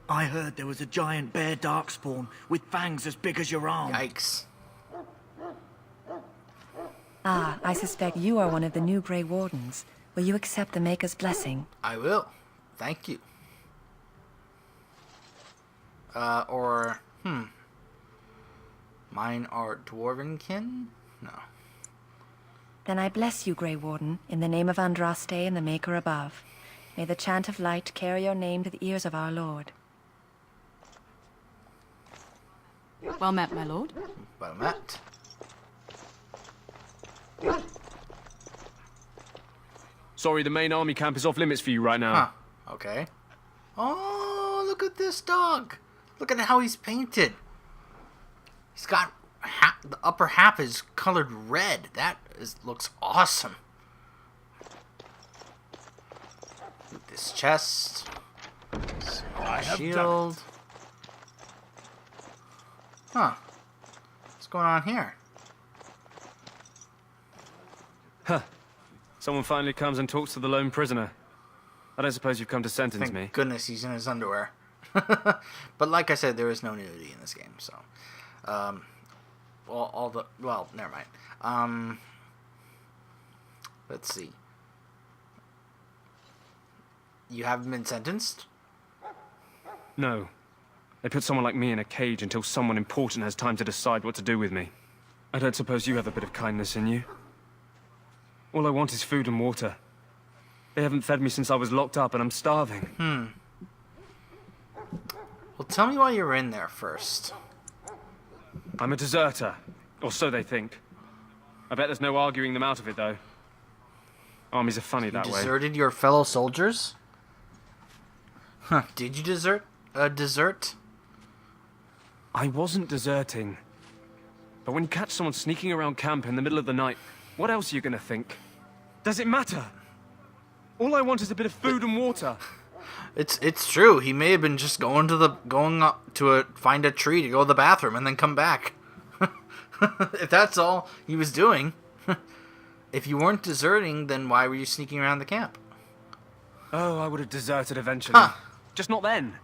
I heard there was a giant bear darkspawn with fangs as big as your arm. Yikes. Ah, I suspect you are one of the new Grey Wardens. Will you accept the Maker's blessing? I will. Thank you. Mine are dwarvenkin? No. Then I bless you, Grey Warden, in the name of Andraste and the Maker above. May the chant of light carry your name to the ears of our Lord. Well met, my lord. Well met. Sorry, the main army camp is off limits for you right now. Huh. Okay. Oh, look at this dog. Look at how he's painted. He's got the upper half is colored red. Looks awesome. This chest. Small shield. Huh. What's going on here? Huh. Someone finally comes and talks to the lone prisoner. I don't suppose you've come to sentence me. Thank goodness he's in his underwear. But like I said, there is no nudity in this game, so... Well, never mind. Let's see. You haven't been sentenced? No. They put someone like me in a cage until someone important has time to decide what to do with me. I don't suppose you have a bit of kindness in you? All I want is food and water. They haven't fed me since I was locked up and I'm starving. Well, tell me why you're in there first. I'm a deserter. Or so they think. I bet there's no arguing them out of it, though. Armies are funny that way. You deserted your fellow soldiers? Huh. Did you desert? I wasn't deserting. But when you catch someone sneaking around camp in the middle of the night, what else are you gonna think? Does it matter? All I want is a bit of food and water. It's true. He may have been just find a tree to go to the bathroom and then come back. If that's all he was doing. If you weren't deserting, then why were you sneaking around the camp? Oh, I would have deserted eventually. Huh. Just not then.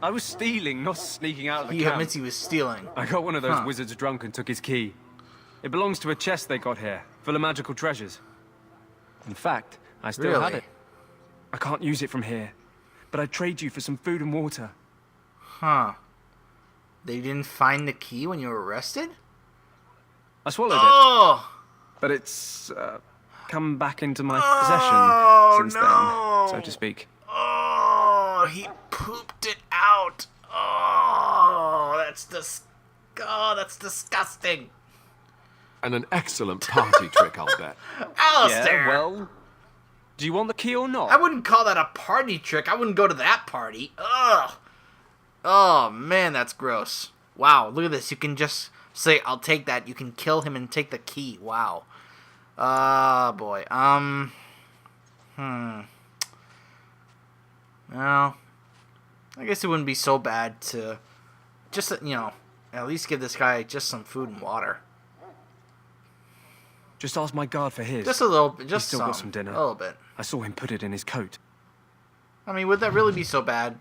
I was stealing, not sneaking out of the He camp. admits he was stealing. I got one of those wizards drunk and took his key. It belongs to a chest they got here, full of magical treasures. In fact, I still have it. I can't use it from here, but I'd trade you for some food and water. Huh. They didn't find the key when you were arrested? I swallowed it. But it's come back into my possession since then, so to speak. Oh, he pooped it out. Oh, that's disgusting. And an excellent party trick, I'll bet. Alistair! Yeah, well, do you want the key or not? I wouldn't call that a party trick. I wouldn't go to that party. Ugh. Oh, man, that's gross. Wow, look at this. You can just say, I'll take that. You can kill him and take the key. Wow. Boy. Well, I guess it wouldn't be so bad to just, at least give this guy just some food and water. Just ask my guard for his. Just a little bit. He's still got some dinner. A little bit. I saw him put it in his coat. I mean, would that really be so bad?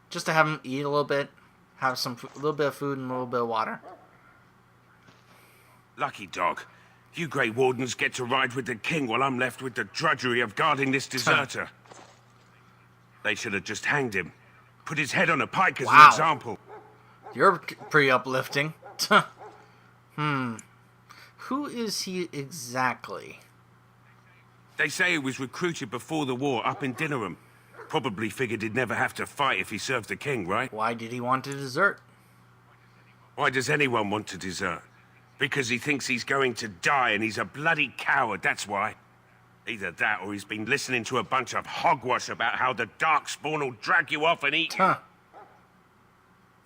Just to have him eat a little bit, have a little bit of food and a little bit of water. Lucky dog. You Grey Wardens get to ride with the king while I'm left with the drudgery of guarding this deserter. They should have just hanged him. Put his head on a pike as an example. You're pretty uplifting. Who is he exactly? They say he was recruited before the war up in Dinnerham. Probably figured he'd never have to fight if he served the king, right? Why did he want to desert? Why does anyone want to desert? Because he thinks he's going to die and he's a bloody coward, that's why. Either that or he's been listening to a bunch of hogwash about how the Darkspawn will drag you off and eat you.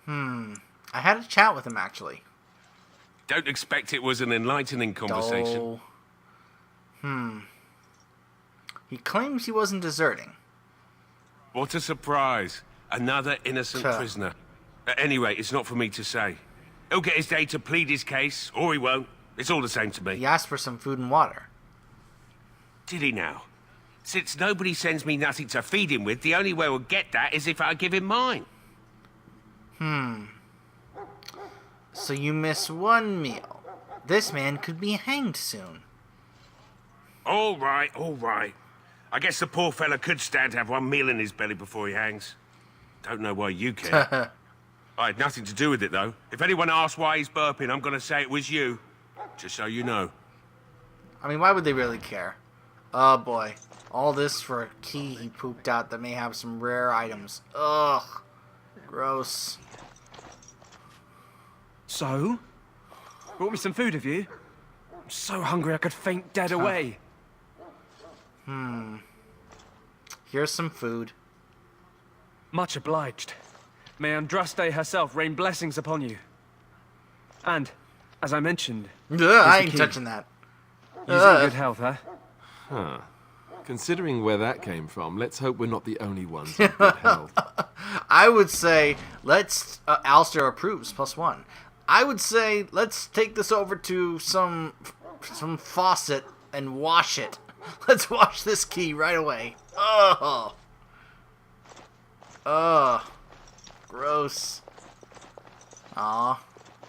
I had a chat with him, actually. Don't expect it was an enlightening conversation. He claims he wasn't deserting. What a surprise. Another innocent prisoner. At any rate, it's not for me to say. He'll get his day to plead his case, or he won't. It's all the same to me. He asked for some food and water. Did he now? Since nobody sends me nothing to feed him with, the only way we'll get that is if I give him mine. So you miss one meal. This man could be hanged soon. All right, all right. I guess the poor fella could stand to have one meal in his belly before he hangs. Don't know why you care. I had nothing to do with it, though. If anyone asks why he's burping, I'm gonna say it was you. Just so you know. I mean, why would they really care? Oh boy. All this for a key he pooped out that may have some rare items. Ugh. Gross. So? Brought me some food, have you? I'm so hungry I could faint dead away. Here's some food. Much obliged. May Andraste herself rain blessings upon you. And, as I mentioned, Ugh, the I ain't key. touching that. You're in good health, huh? Huh. Considering where that came from, let's hope we're not the only ones in good health. I would say, let's... Alistair approves, +1. I would say, let's take this over to some faucet and wash it. Let's wash this key right away. Ugh. Ugh. Gross. Aw.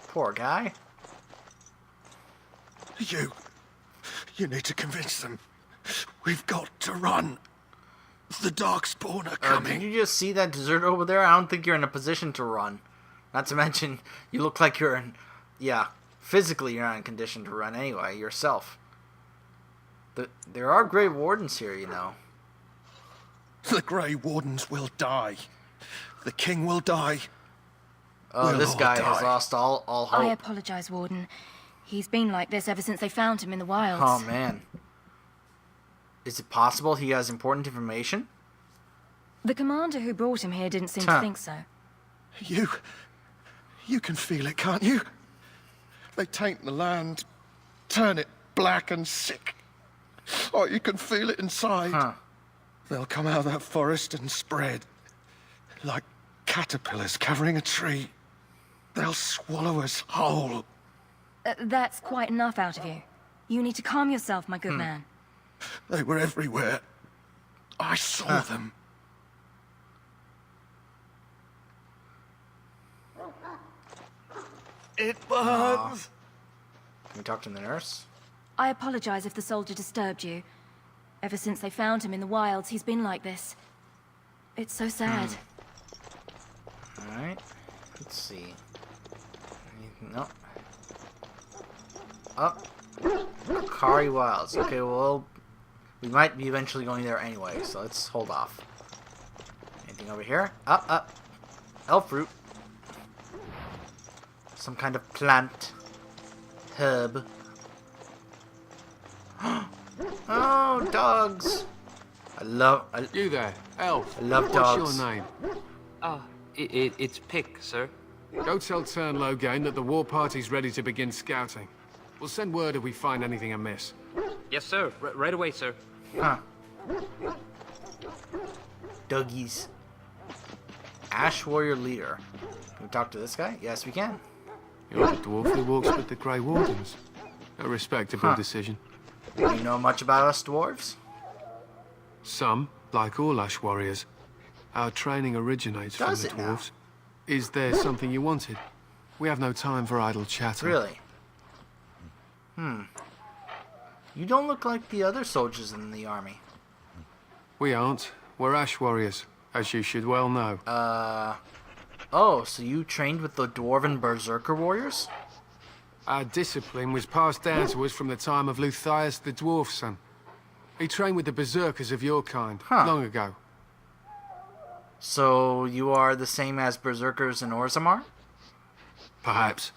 Poor guy. You need to convince them. We've got to run. The Darkspawn are Did coming. you just see that dessert over there? I don't think you're in a position to run. Not to mention, you look like you're in... Yeah, physically you're not in condition to run anyway, yourself. There are Grey Wardens here, you know. The Grey Wardens will die. The King will die. Oh, We'll this all guy has die. lost all hope. I apologize, Warden. He's been like this ever since they found him in the wilds. Oh, man. Is it possible he has important information? The commander who brought him here didn't seem to think so. You can feel it, can't you? They taint the land, turn it black and sick. Oh, you can feel it inside. They'll come out of that forest and spread. Like caterpillars covering a tree. They'll swallow us whole. That's quite enough out of you. You need to calm yourself, my good man. They were everywhere. I saw them. It burns. Can we talk to the nurse? I apologize if the soldier disturbed you. Ever since they found him in the wilds, he's been like this. It's so sad. Alright. Let's see. No. Up. Kari Wilds. Okay, well, we might be eventually going there anyway, so let's hold off. Anything over here? Up. Elf fruit. Some kind of plant. Herb. Oh, dogs. You there, elf. I love dogs. What's your name? It's Pick, sir. Go tell Teyrn Loghain that the war party's ready to begin scouting. We'll send word if we find anything amiss. Yes, sir. Right away, sir. Huh. Doggies. Ash Warrior Leader. Can we talk to this guy? Yes, we can. You're the dwarf who walks with the Grey Wardens. A respectable decision. Do you know much about us dwarves? Some, like all Ash Warriors. Our training originates Does from the it now? dwarves. Is there something you wanted? We have no time for idle chatter. Really? You don't look like the other soldiers in the army. We aren't. We're Ash Warriors, as you should well know. Oh, so you trained with the Dwarven Berserker Warriors? Our discipline was passed down to us from the time of Luthias the Dwarf Son. He trained with the Berserkers of your kind, long ago. So you are the same as Berserkers in Orzammar? Perhaps.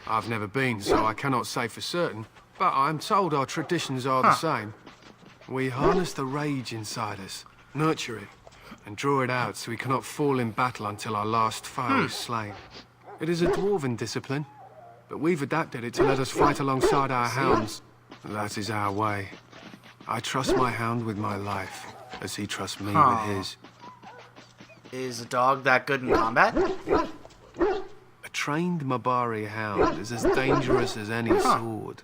I've never been, so I cannot say for certain, but I'm told our traditions are the same. We harness the rage inside us, nurture it, and draw it out so we cannot fall in battle until our last foe is slain. It is a dwarven discipline, but we've adapted it to let us fight alongside our hounds. That is our way. I trust my hound with my life, as he trusts me with his. Is a dog that good in combat? A trained mabari hound is as dangerous as any sword.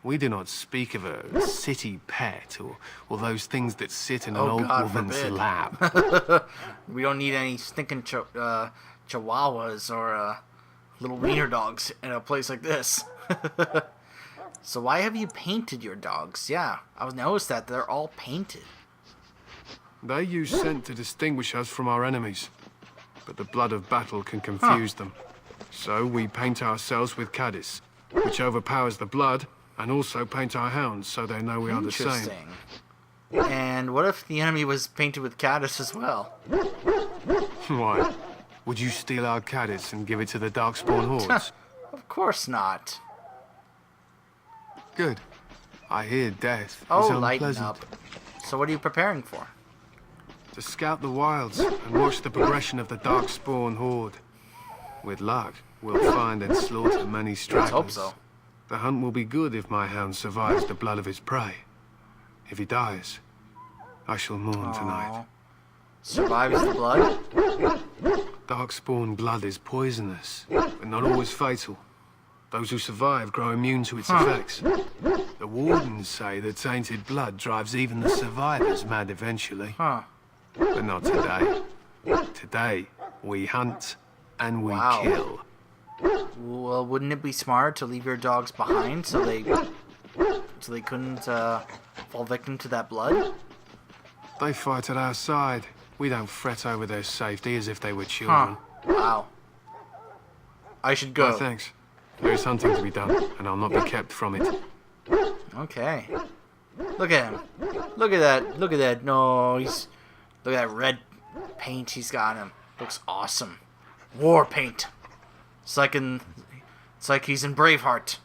We do not speak of a city pet or those things that sit in an old God woman's forbid. lap. We don't need any stinking chihuahuas or little wiener dogs in a place like this. So why have you painted your dogs? Yeah, I've noticed that they're all painted. They use scent to distinguish us from our enemies, but the blood of battle can confuse them. So we paint ourselves with caddis, which overpowers the blood, and also paint our hounds so they know we are the same. Interesting. And what if the enemy was painted with caddis as well? Why? Would you steal our caddis and give it to the Darkspawn hordes? Of course not. Good. I hear death is Oh, lighten unpleasant. up. So what are you preparing for? To scout the wilds and watch the progression of the Darkspawn horde. With luck, we'll find and slaughter many stragglers. Let's hope so. The hunt will be good if my hound survives the blood of his prey. If he dies, I shall mourn tonight. Survives the blood? Darkspawn blood is poisonous, but not always fatal. Those who survive grow immune to its effects. The wardens say that tainted blood drives even the survivors mad eventually. But not today. Today, we hunt and we kill. Well, wouldn't it be smart to leave your dogs behind so they couldn't fall victim to that blood? They fight at our side. We don't fret over their safety as if they were children. Wow. I should go. No, thanks. There is hunting to be done, and I'll not be kept from it. Okay. Look at him. Look at that. Look at that. No, he's... Look at that red paint he's got on him. Looks awesome. War paint. It's like he's in Braveheart.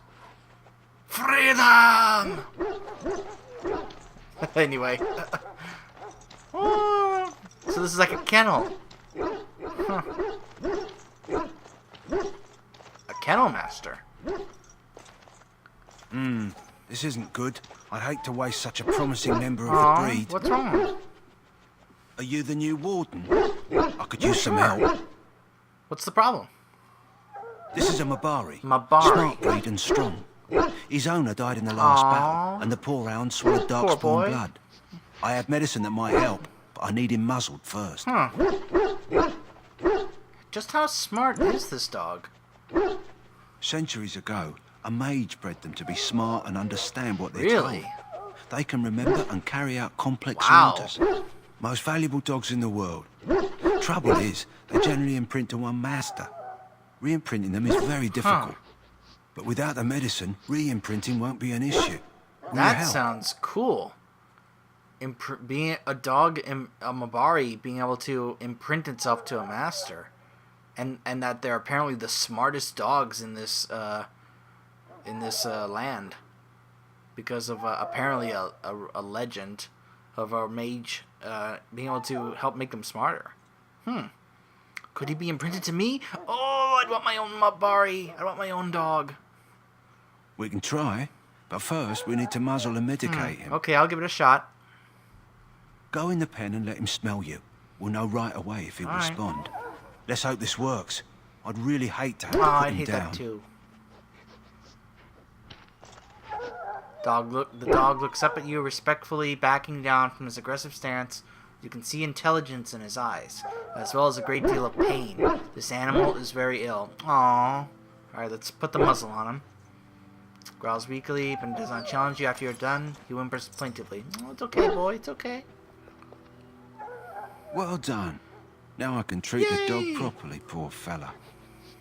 Freedom! Anyway. So this is like a kennel. A kennel master. This isn't good. I'd hate to waste such a promising member of the breed. What's wrong? Are you the new warden? I could use some help. What's the problem? This is a mabari. Mabari. Smart breed and strong. His owner died in the last battle, and the poor hound swallowed Poor boy. Darkspawn blood. I have medicine that might help, but I need him muzzled first. Just how smart is this dog? Centuries ago, a mage bred them to be smart and understand what they're Really? told. They can remember and carry out complex Wow. orders. Most valuable dogs in the world. Trouble is, they generally imprint to one master. Re-imprinting them is very difficult. But without the medicine, re-imprinting won't be an issue. Will you That help? sounds cool. Being a dog, a mabari, being able to imprint itself to a master, and that they're apparently the smartest dogs in this land, because of apparently a legend of a mage being able to help make them smarter. Could he be imprinted to me? Oh, I'd want my own mabari. I want my own dog. We can try, but first we need to muzzle and medicate him. Okay, I'll give it a shot. Go in the pen and let him smell you. We'll know right away if he'll All right. respond. Let's hope this works. I'd really hate to have Oh, to put I him hate down. that too. The dog looks up at you respectfully, backing down from his aggressive stance. You can see intelligence in his eyes, as well as a great deal of pain. This animal is very ill. Aww. Alright, let's put the muzzle on him. Growls weakly, but does not challenge you after you're done. He whimpers plaintively. Oh, it's okay, boy, it's okay. Well done. Now I can treat the Yay! dog properly, poor fella.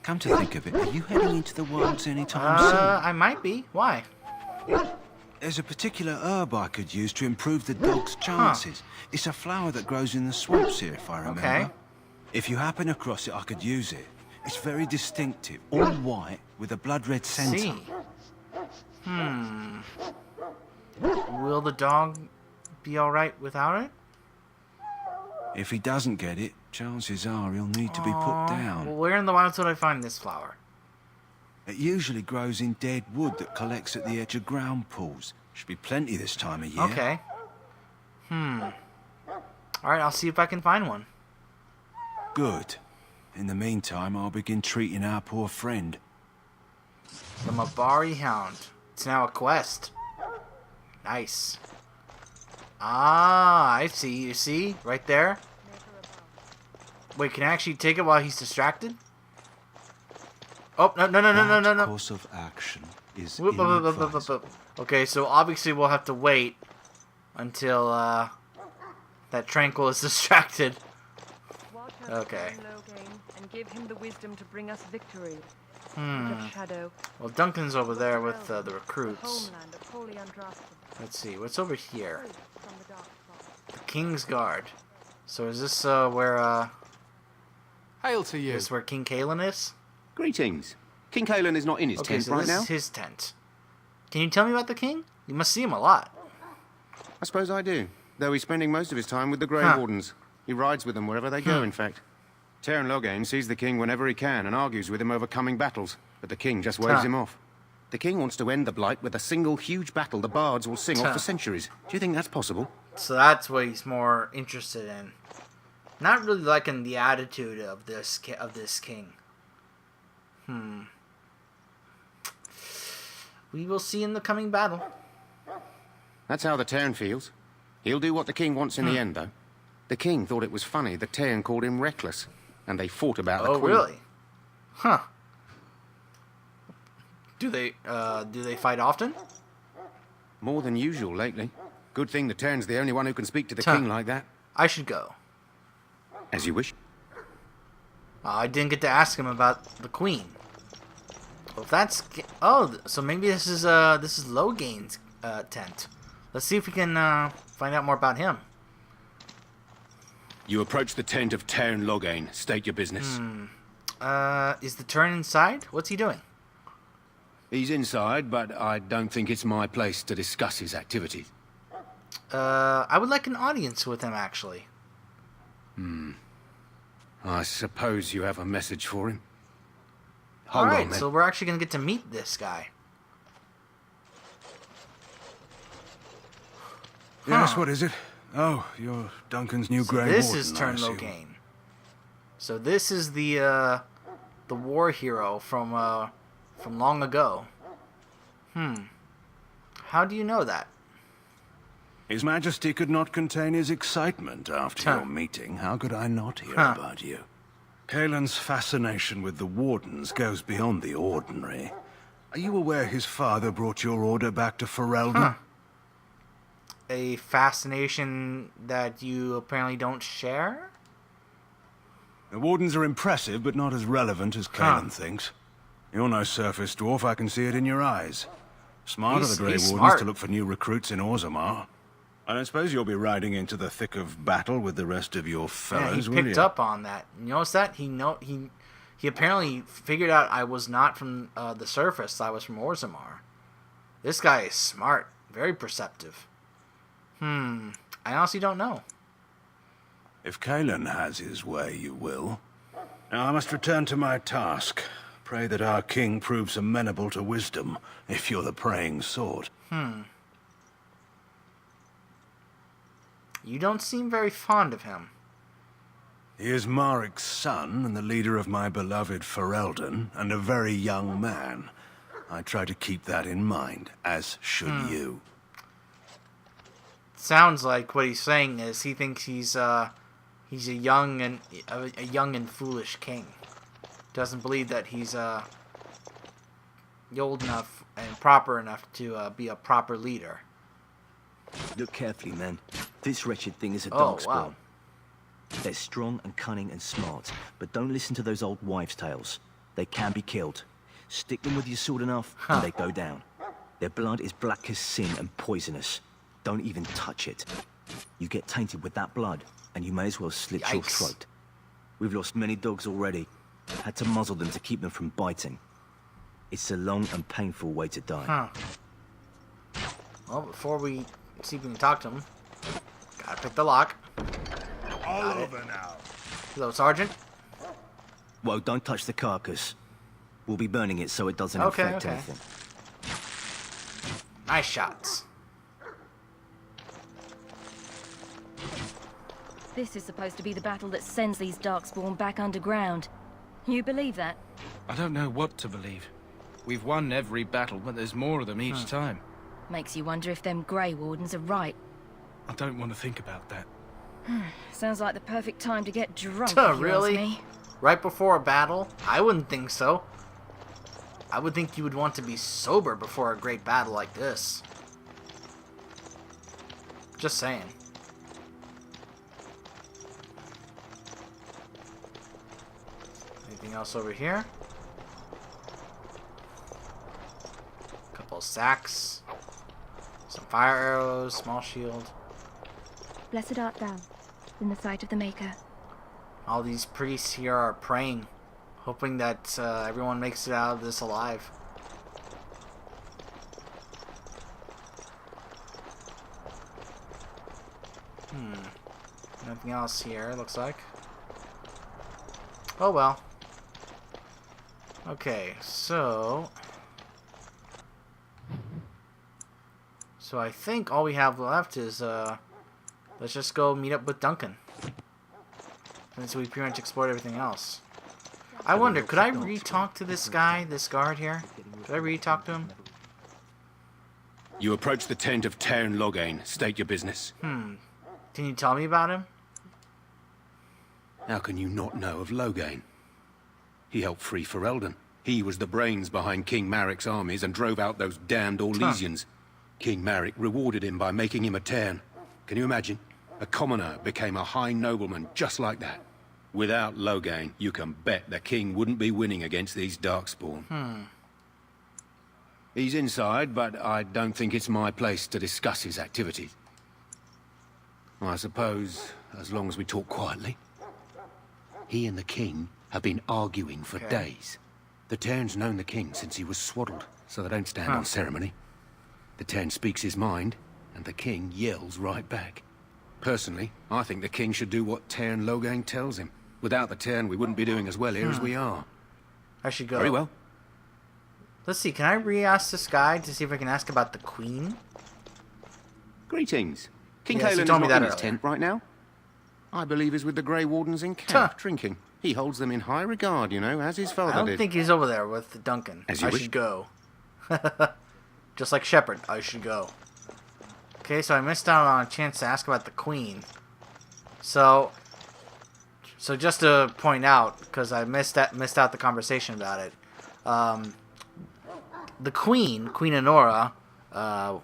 Come to think of it, are you heading into the wilds anytime soon? I might be. Why? There's a particular herb I could use to improve the dog's chances. It's a flower that grows in the swamps here, if I remember. Okay. If you happen across it, I could use it. It's very distinctive, all white, with a blood-red centre. See. Will the dog be alright without it? If he doesn't get it, chances are he'll need to be put down. Well, where in the wilds would I find this flower? It usually grows in dead wood that collects at the edge of ground pools. Should be plenty this time of year. Okay. Alright, I'll see if I can find one. Good. In the meantime, I'll begin treating our poor friend. The Mabari Hound. It's now a quest. Nice. Ah, I see. You see? Right there? Wait, can I actually take it while he's distracted? Oh, no. Course of action is Whoop, whoop, whoop, whoop, whoop, whoop. Okay, so obviously we'll have to wait until that Tranquil is distracted. Okay. Loghain, and give him the wisdom to bring us victory. Well, Duncan's over there with the recruits. Let's see, what's over here? The King's Guard. So is this where Hail to you. is where King Kalen is? Greetings. King Kalen is not in his Okay, tent so right this now. is his tent. Can you tell me about the king? You must see him a lot. I suppose I do, though he's spending most of his time with the Grey Huh. Wardens. He rides with them wherever they go, in fact. Teyrn Loghain sees the king whenever he can and argues with him over coming battles, but the king just waves Huh. him off. The king wants to end the Blight with a single huge battle the bards will sing Huh. off for centuries. Do you think that's possible? So that's what he's more interested in. Not really liking the attitude of this king. We will see in the coming battle. That's how the Teyrn feels. He'll do what the king wants in the end, though. The king thought it was funny that Teyrn called him reckless, and they fought about the Oh, queen. really? Huh. Do they fight often? More than usual lately. Good thing the Teyrn's the only one who can speak to the Huh. king like that. I should go. As you wish. I didn't get to ask him about the queen. Well, if that's so maybe this is Loghain's tent. Let's see if we can find out more about him. You approach the tent of Teyrn Loghain. State your business. Is the Teyrn inside? What's he doing? He's inside, but I don't think it's my place to discuss his activities. I would like an audience with him, actually. I suppose you have a message for him. All Hold on, right, then. so we're actually going to get to meet this guy. Yes, what is it? Oh, you're Duncan's new So Grey this Warden, is I Teyrn assume. Loghain. So this is the war hero from long ago. How do you know that? His Majesty could not contain his excitement after Huh. your meeting. How could I not hear Huh. about you? Kalen's fascination with the Wardens goes beyond the ordinary. Are you aware his father brought your order back to Ferelden? Huh. A fascination that you apparently don't share? The Wardens are impressive, but not as relevant as Kalen thinks. You're no surface dwarf, I can see it in your eyes. Smart of the Grey he's Wardens smart. to look for new recruits in Orzammar. I don't suppose you'll be riding into the thick of battle with the rest of your Yeah, fellows, he will picked you? up on that. You notice that? He apparently figured out I was not from the surface. I was from Orzammar. This guy is smart. Very perceptive. I honestly don't know. If Kalen has his way, you will. Now I must return to my task. Pray that our king proves amenable to wisdom, if you're the praying sort. You don't seem very fond of him. He is Marik's son, and the leader of my beloved Ferelden, and a very young man. I try to keep that in mind, as should you. Sounds like what he's saying is he thinks he's a young and foolish king. Doesn't believe that he's old enough and proper enough to be a proper leader. Look carefully, man. This wretched thing is a Oh, darkspawn. wow. They're strong and cunning and smart, but don't listen to those old wives' tales. They can be killed. Stick them with your sword enough, and they go down. Their blood is black as sin and poisonous. Don't even touch it. You get tainted with that blood, and you may as well slit your Yikes. throat. We've lost many dogs already. Had to muzzle them to keep them from biting. It's a long and painful way to die. Well, before we see if we can talk to him, gotta pick the lock. All over now. Hello, Sergeant. Well, don't touch the carcass. We'll be burning it so it doesn't Okay, infect okay. anything. Nice shots. This is supposed to be the battle that sends these darkspawn back underground. You believe that? I don't know what to believe. We've won every battle, but there's more of them each time. Makes you wonder if them Grey Wardens are right. I don't want to think about that. Sounds like the perfect time to get drunk, Huh, if you really? ask me. Right before a battle? I wouldn't think so. I would think you would want to be sober before a great battle like this. Just saying. Anything else over here? A couple of sacks. Some fire arrows, small shield. Blessed art thou, in the sight of the Maker. All these priests here are praying, hoping that everyone makes it out of this alive. Nothing else here, looks like. Oh well. Okay, so I think all we have left is let's just go meet up with Duncan. And so we pretty much explored everything else. I wonder, could I re-talk to this guy, this guard here? Could I re-talk to him? You approach the tent of Teyrn Loghain. State your business. Can you tell me about him? How can you not know of Loghain? He helped free Ferelden. He was the brains behind King Maric's armies and drove out those damned Orlesians. King Maric rewarded him by making him a Teyrn. Can you imagine? A commoner became a high nobleman just like that. Without Loghain, you can bet the king wouldn't be winning against these Darkspawn. He's inside, but I don't think it's my place to discuss his activities. I suppose, as long as we talk quietly. He and the king have been arguing for days. The Teyrn's known the king since he was swaddled, so they don't stand on ceremony. The Teyrn speaks his mind, and the king yells right back. Personally, I think the king should do what Teyrn Loghain tells him. Without the Teyrn, we wouldn't be doing as well here as we are. I should go. Very well. Let's see, can I re-ask this guy to see if I can ask about the queen? Greetings. King Yes, you Caelan is told me not in that his earlier. tent right now. I believe he's with the Grey Wardens in camp, drinking. He holds them in high regard, you know, as his father I don't did. think he's over there with Duncan. As you I wish. should go. Just like Shepard, I should go. Okay, so I missed out on a chance to ask about the queen. So just to point out, because I missed out the conversation about it, the Queen Honora,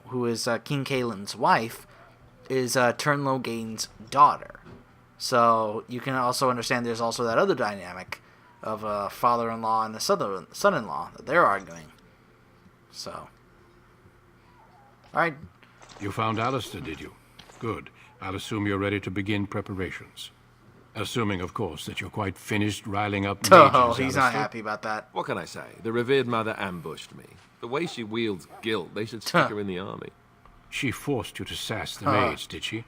who is King Caelan's wife, is Teyrn Loghain's daughter. So you can also understand there's also that other dynamic of a father-in-law and a son-in-law that they're arguing. So, all right. You found Alistair, did you? Good. I'll assume you're ready to begin preparations. Assuming, of course, that you're quite finished riling up mages, Oh, he's not Alistair. happy about that. What can I say? The revered mother ambushed me. The way she wields guilt, they should stick her in the army. She forced you to sass the maids, did she?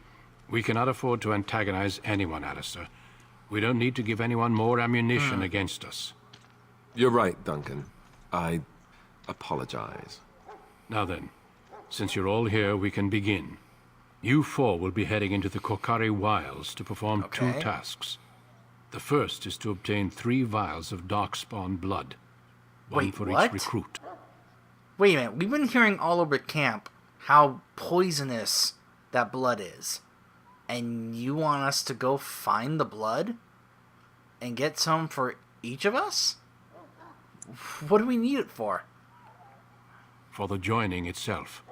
We cannot afford to antagonize anyone, Alistair. We don't need to give anyone more ammunition against us. You're right, Duncan. I apologize. Now then, since you're all here, we can begin. You four will be heading into the Korcari Wilds to perform two tasks. The first is to obtain 3 vials of Darkspawn blood. One Wait, for what? each recruit. Wait a minute. We've been hearing all over camp how poisonous that blood is. And you want us to go find the blood? And get some for each of us? What do we need it for? For the joining itself.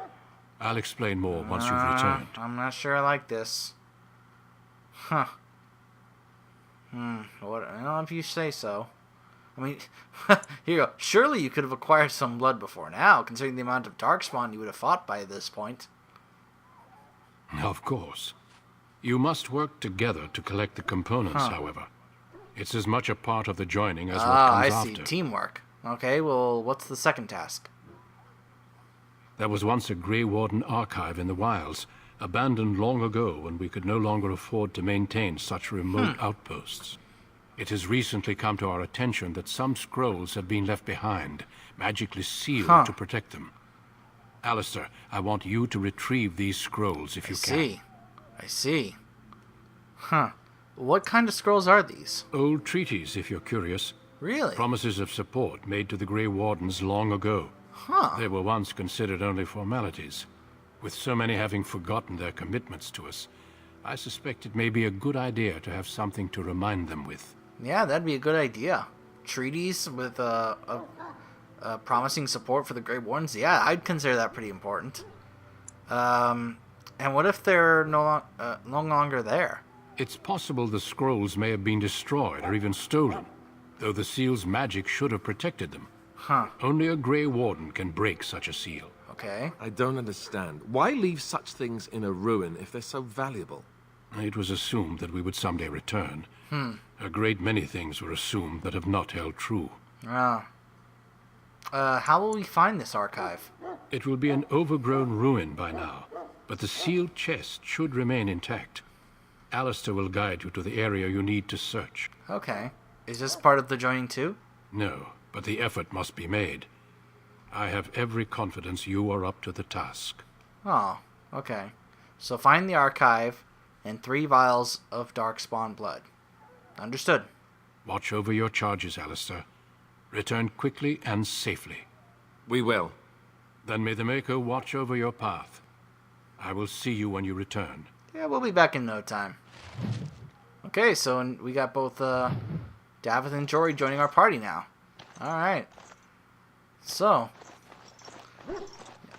I'll explain more once you've returned. I'm not sure I like this. Huh. What? I don't know if you say so. I mean, here you go. Surely you could have acquired some blood before now, considering the amount of Darkspawn you would have fought by this point. Of course. You must work together to collect the components, Huh. however. It's as much a part of the joining as what I comes see. after. Teamwork. Okay, well, what's the second task? There was once a Grey Warden archive in the wilds, abandoned long ago when we could no longer afford to maintain such remote outposts. It has recently come to our attention that some scrolls have been left behind, magically sealed to protect them. Alistair, I want you to retrieve these scrolls if you can. I see. Huh. What kind of scrolls are these? Old treaties, if you're curious. Really? Promises of support made to the Grey Wardens long ago. They were once considered only formalities. With so many having forgotten their commitments to us, I suspect it may be a good idea to have something to remind them with. Yeah, that'd be a good idea. Treaties with promising support for the Grey Wardens. Yeah, I'd consider that pretty important. And what if they're no longer there? It's possible the scrolls may have been destroyed or even stolen, though the seal's magic should have protected them. Huh. Only a Grey Warden can break such a seal. Okay. I don't understand. Why leave such things in a ruin if they're so valuable? It was assumed that we would someday return. A great many things were assumed that have not held true. Ah. How will we find this archive? It will be an overgrown ruin by now, but the sealed chest should remain intact. Alistair will guide you to the area you need to search. Okay. Is this part of the joining too? No, but the effort must be made. I have every confidence you are up to the task. Oh, okay. So find the archive and 3 vials of Darkspawn blood. Understood. Watch over your charges, Alistair. Return quickly and safely. We will. Then may the Maker watch over your path. I will see you when you return. Yeah, we'll be back in no time. Okay, so we got both Davith and Jory joining our party now. Alright. So,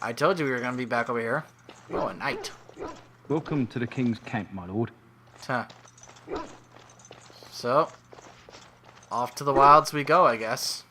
I told you we were going to be back over here. Oh, a knight. Welcome to the King's Camp, my lord. Huh. So, off to the wilds we go, I guess.